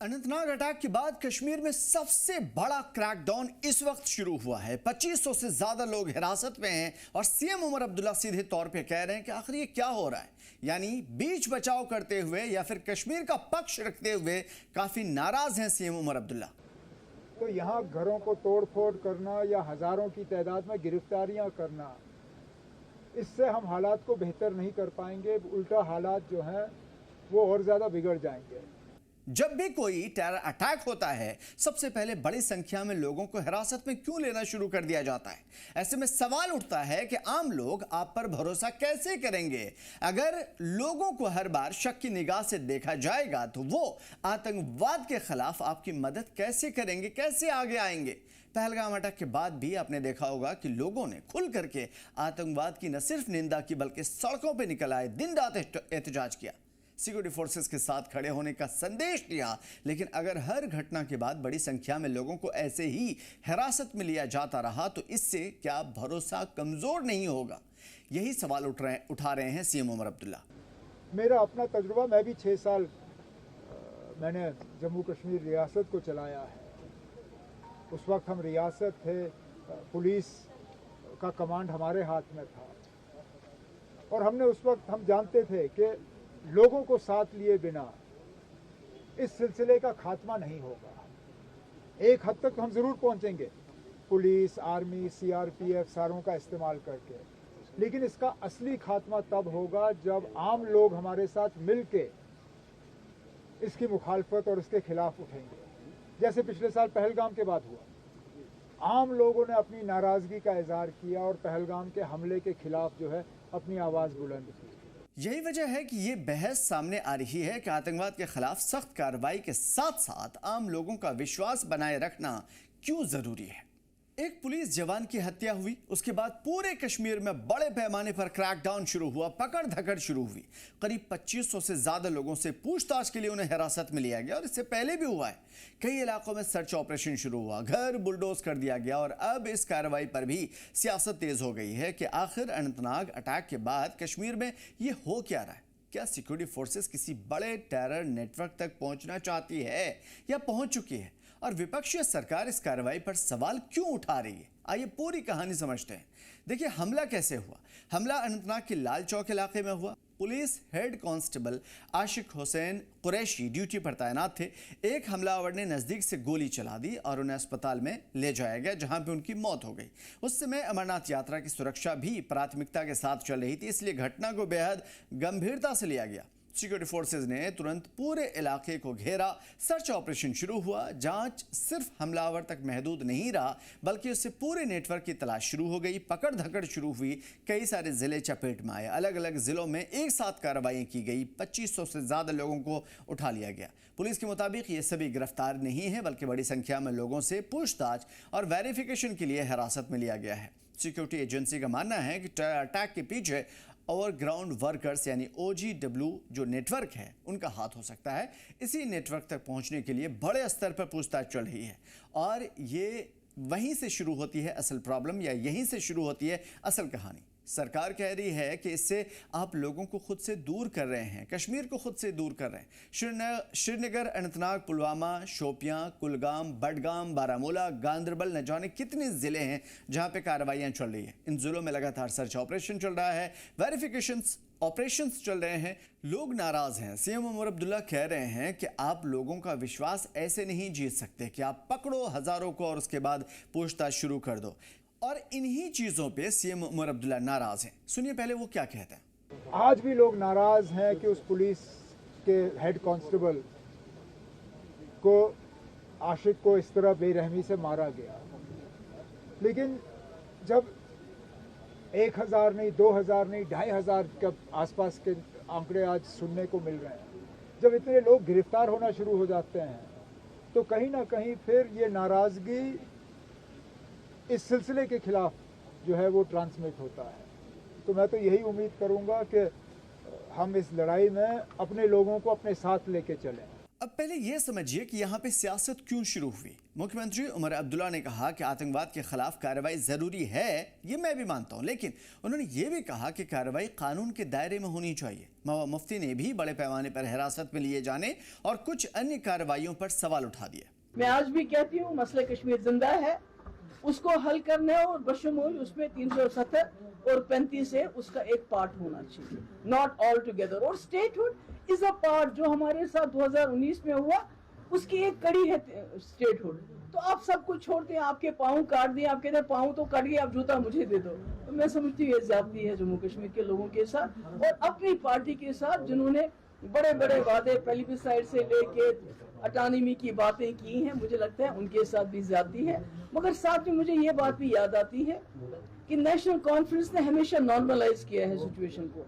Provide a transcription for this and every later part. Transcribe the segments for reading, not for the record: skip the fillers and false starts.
Anantnag attack के बाद कश्मीर में सबसे बड़ा क्रैकडाउन इस वक्त शुरू हुआ है। 2500 से ज्यादा लोग हिरासत में हैं और सीएम उमर अब्दुल्ला सीधे तौर पे कह रहे हैं कि आखिर ये क्या हो रहा है। यानी बीच बचाव करते हुए या फिर कश्मीर का पक्ष रखते हुए काफी नाराज हैं सीएम उमर अब्दुल्ला। तो यहाँ घरों को तोड़फोड़ करना या हजारों की तादाद में गिरफ्तारियां करना, इससे हम हालात को बेहतर नहीं कर पाएंगे। उल्टा हालात जो हैं वो और ज्यादा बिगड़ जाएंगे। जब भी कोई टेरर अटैक होता है, सबसे पहले बड़ी संख्या में लोगों को हिरासत में क्यों लेना शुरू कर दिया जाता है। ऐसे में सवाल उठता है कि आम लोग आप पर भरोसा कैसे करेंगे। अगर लोगों को हर बार शक की निगाह से देखा जाएगा तो वो आतंकवाद के खिलाफ आपकी मदद कैसे करेंगे, कैसे आगे आएंगे। पहलगाम अटैक के बाद भी आपने देखा होगा कि लोगों ने खुल करके आतंकवाद की न सिर्फ निंदा की बल्कि सड़कों पर निकल आए, दिन रात एहतजाज किया, सिक्योरिटी फोर्सेस के साथ खड़े होने का संदेश दिया। लेकिन अगर हर घटना के बाद बड़ी संख्या में लोगों को ऐसे ही हिरासत में लिया जाता रहा तो इससे क्या भरोसा कमजोर नहीं होगा। यही सवाल उठा रहे हैं सीएम उमर अब्दुल्ला। मेरा अपना तजुर्बा, मैं भी 6 साल मैंने जम्मू कश्मीर रियासत को चलाया है। उस वक्त हम रियासत थे, पुलिस का कमांड हमारे हाथ में था और हमने उस वक्त हम जानते थे कि लोगों को साथ लिए बिना इस सिलसिले का खात्मा नहीं होगा। एक हद तक हम जरूर पहुंचेंगे पुलिस, आर्मी, सीआरपीएफ सारों का इस्तेमाल करके, लेकिन इसका असली खात्मा तब होगा जब आम लोग हमारे साथ मिलके इसकी मुखालफत और इसके खिलाफ उठेंगे। जैसे पिछले साल पहलगाम के बाद हुआ, आम लोगों ने अपनी नाराजगी का इजहार किया और पहलगाम के हमले के खिलाफ जो है अपनी आवाज बुलंद की। यही वजह है कि ये बहस सामने आ रही है कि आतंकवाद के खिलाफ सख्त कार्रवाई के साथ साथ आम लोगों का विश्वास बनाए रखना क्यों जरूरी है। एक पुलिस जवान की हत्या हुई, उसके बाद पूरे कश्मीर में बड़े पैमाने पर क्रैकडाउन शुरू हुआ, पकड़ धकड़ शुरू हुई। करीब 2500 से ज्यादा लोगों से पूछताछ के लिए उन्हें हिरासत में लिया गया और इससे पहले भी हुआ है। कई इलाकों में सर्च ऑपरेशन शुरू हुआ, घर बुलडोज कर दिया गया और अब इस कार्रवाई पर भी सियासत तेज हो गई है कि आखिर अनंतनाग अटैक के बाद कश्मीर में ये हो क्या रहा है। क्या सिक्योरिटी फोर्सेस किसी बड़े टेरर नेटवर्क तक पहुंचना चाहती है या पहुंच चुकी है, और विपक्षी सरकार इस कार्रवाई पर सवाल क्यों उठा रही है। आइए पूरी कहानी समझते हैं। देखिए हमला कैसे हुआ। हमला अनंतनाग के लाल चौक इलाके में हुआ। पुलिस हेड कांस्टेबल आशिक हुसैन कुरैशी ड्यूटी पर तैनात थे। एक हमलावर ने नजदीक से गोली चला दी और उन्हें अस्पताल में ले जाया गया, जहां पे उनकी मौत हो गई। उस समय अमरनाथ यात्रा की सुरक्षा भी प्राथमिकता के साथ चल रही थी, इसलिए घटना को बेहद गंभीरता से लिया गया। सिक्योरिटी फोर्सेज ने तुरंत पूरे इलाके को घेरा, सर्च ऑपरेशन शुरू हुआ। जांच सिर्फ हमलावर तक महदूद नहीं रहा बल्कि उससे पूरे नेटवर्क की तलाश शुरू हो गई। पकड़ धकड़ शुरू हुई, कई सारे जिले चपेट में आए, अलग अलग जिलों में एक साथ कार्रवाई की गई। 2500 से ज्यादा लोगों को उठा लिया गया। पुलिस के मुताबिक ये सभी गिरफ्तार नहीं है बल्कि बड़ी संख्या में लोगों से पूछताछ और वेरिफिकेशन के लिए हिरासत में लिया गया है। सिक्योरिटी एजेंसी का मानना है कि टेरर अटैक के पीछे ओवरग्राउंड वर्कर्स यानी OGW जो नेटवर्क है उनका हाथ हो सकता है। इसी नेटवर्क तक पहुंचने के लिए बड़े स्तर पर पूछताछ चल रही है और ये वहीं से शुरू होती है असल प्रॉब्लम, या यहीं से शुरू होती है असल कहानी। सरकार कह रही है कि इससे आप लोगों को खुद से दूर कर रहे हैं, कश्मीर को खुद से दूर कर रहे हैं। श्रीनगर, अनंतनाग, पुलवामा, शोपियां, कुलगाम, बडगाम, बारामूला, गांदरबल, न जाने कितने जिले हैं जहां पे कार्रवाइयां चल रही है। इन जिलों में लगातार सर्च ऑपरेशन चल रहा है, वेरिफिकेशंस ऑपरेशंस चल रहे हैं। लोग नाराज हैं। सीएम उमर अब्दुल्ला कह रहे हैं कि आप लोगों का विश्वास ऐसे नहीं जीत सकते कि आप पकड़ो हजारों को और उसके बाद पूछताछ शुरू कर दो। और इन्हीं चीजों पे सीएम उमर अब्दुल्ला नाराज हैं। सुनिए पहले वो क्या कहते हैं। आज भी लोग नाराज हैं कि उस पुलिस के हेड कांस्टेबल को, आशिक को इस तरह बेरहमी से मारा गया। लेकिन जब 1000 नहीं, 2000 नहीं, 2500 के आसपास के आंकड़े आज सुनने को मिल रहे हैं, जब इतने लोग गिरफ्तार होना शुरू हो जाते हैं तो कहीं ना कहीं फिर ये नाराजगी इस सिलसिले के खिलाफ जो है वो ट्रांसमिट होता है। तो मैं तो यही उम्मीद करूंगा कि हम इस लड़ाई में अपने लोगों को अपने साथ लेके चलें। अब पहले ये समझिए कि यहाँ पे सियासत क्यों शुरू हुई। मुख्यमंत्री उमर अब्दुल्ला ने कहा कि आतंकवाद के खिलाफ कार्रवाई जरूरी है, ये मैं भी मानता हूँ, लेकिन उन्होंने ये भी कहा कि कार्रवाई कानून के दायरे में होनी चाहिए। महबूबा मुफ्ती ने भी बड़े पैमाने पर हिरासत में लिए जाने और कुछ अन्य कार्रवाइयों पर सवाल उठा दिए। मैं आज भी कहती हूँ मसला कश्मीर जिंदा है, उसको हल करने और बशमूल उसमें 370 और 35 है उसका एक पार्ट होना चाहिए, नॉट ऑल टुगेदर। और स्टेटहुड इज अ पार्ट, जो हमारे साथ 2019 में हुआ उसकी एक कड़ी है स्टेटहुड। तो आप सब कुछ छोड़ते हैं, आपके पाँव काट दिए, आप कहते हैं पाँव तो कट गए, आप जूता मुझे दे दो। तो मैं समझती हूँ ये ज्यादती है जम्मू कश्मीर के लोगों के साथ और अपनी पार्टी के साथ, जिन्होंने बड़े बड़े वादे प्लेबिसाइड से लेके अटानमी की बातें की हैं। मुझे लगता है उनके साथ भी ज्यादती है। मगर साथ में मुझे ये बात भी याद आती है कि नेशनल कॉन्फ्रेंस ने हमेशा नॉर्मलाइज किया है सिचुएशन को।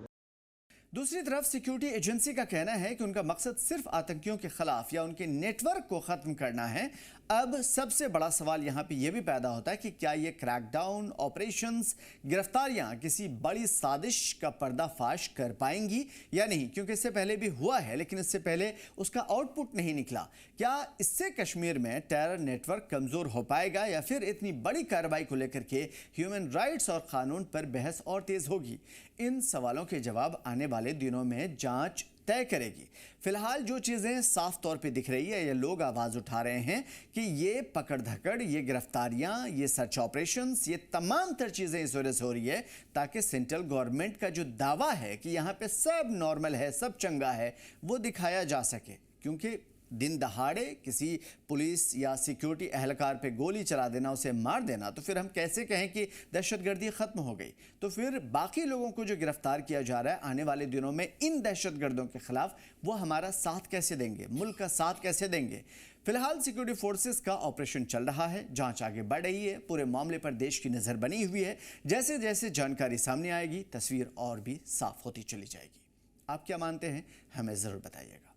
दूसरी तरफ सिक्योरिटी एजेंसी का कहना है कि उनका मकसद सिर्फ आतंकियों के खिलाफ या उनके नेटवर्क को खत्म करना है। अब सबसे बड़ा सवाल यहाँ पे ये भी पैदा होता है कि क्या ये क्रैकडाउन ऑपरेशंस, गिरफ्तारियां किसी बड़ी साजिश का पर्दाफाश कर पाएंगी या नहीं, क्योंकि इससे पहले भी हुआ है लेकिन इससे पहले उसका आउटपुट नहीं निकला। क्या इससे कश्मीर में टेरर नेटवर्क कमजोर हो पाएगा या फिर इतनी बड़ी कार्रवाई को लेकर के ह्यूमन राइट्स और कानून पर बहस और तेज होगी? इन सवालों के जवाब आने वाले दिनों में जांच तय करेगी। फिलहाल जो चीजें साफ तौर पे दिख रही है, ये लोग आवाज उठा रहे हैं कि ये पकड़ धकड़, ये गिरफ्तारियां, ये सर्च ऑपरेशंस, ये तमाम तर चीजें इस वजह से हो रही है ताकि सेंट्रल गवर्नमेंट का जो दावा है कि यहाँ पे सब नॉर्मल है, सब चंगा है, वो दिखाया जा सके। क्योंकि दिन दहाड़े किसी पुलिस या सिक्योरिटी एहलकार पे गोली चला देना, उसे मार देना, तो फिर हम कैसे कहें कि दहशतगर्दी खत्म हो गई? तो फिर बाकी लोगों को जो गिरफ्तार किया जा रहा है, आने वाले दिनों में इन दहशतगर्दों के खिलाफ वो हमारा साथ कैसे देंगे, मुल्क का साथ कैसे देंगे? फिलहाल सिक्योरिटी फोर्सेस का ऑपरेशन चल रहा है, जांच आगे बढ़ रही है, पूरे मामले पर देश की नजर बनी हुई है। जैसे जैसे जानकारी सामने आएगी, तस्वीर और भी साफ होती चली जाएगी। आप क्या मानते हैं, हमें जरूर बताइएगा।